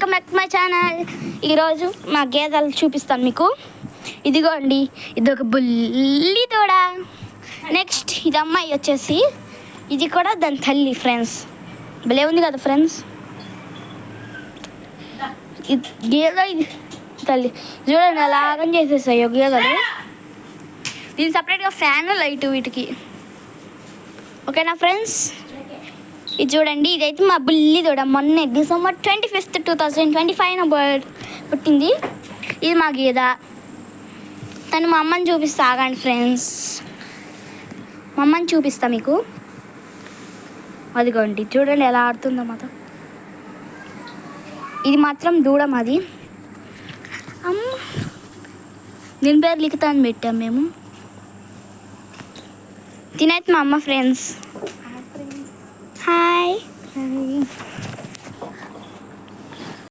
Welcome back to my channel. ఈరోజు మా గేదెలు చూపిస్తాను మీకు. ఇదిగోండి, ఇది ఒక బుల్లి దూడ. నెక్స్ట్ ఇది అమ్మాయి వచ్చేసి, ఇది కూడా దాని తల్లి. ఫ్రెండ్స్ భలే ఉంది కదా ఫ్రెండ్స్. గేదె ఇది తల్లి. చూడండి అలాగని చేసేసాయి గేదెలు. దీని సపరేట్గా ఫ్యాన్ లైట్ వీటికి. ఓకేనా ఫ్రెండ్స్? ఇది చూడండి, ఇదైతే మా బుల్లి దూడ. మొన్న డిసెంబర్ 25, 2025 పుట్టింది. ఇది మా గేద. తను మా అమ్మని చూపిస్తా, ఆగండి ఫ్రెండ్స్. మా అమ్మని చూపిస్తా మీకు. అదిగోండి చూడండి ఎలా ఆడుతుందో మాతో. ఇది మాత్రం దూడ మాది. అమ్మ దీని పేరు లిఖిత అని పెట్టాం మేము. తినైతే మా అమ్మ. Friends hi.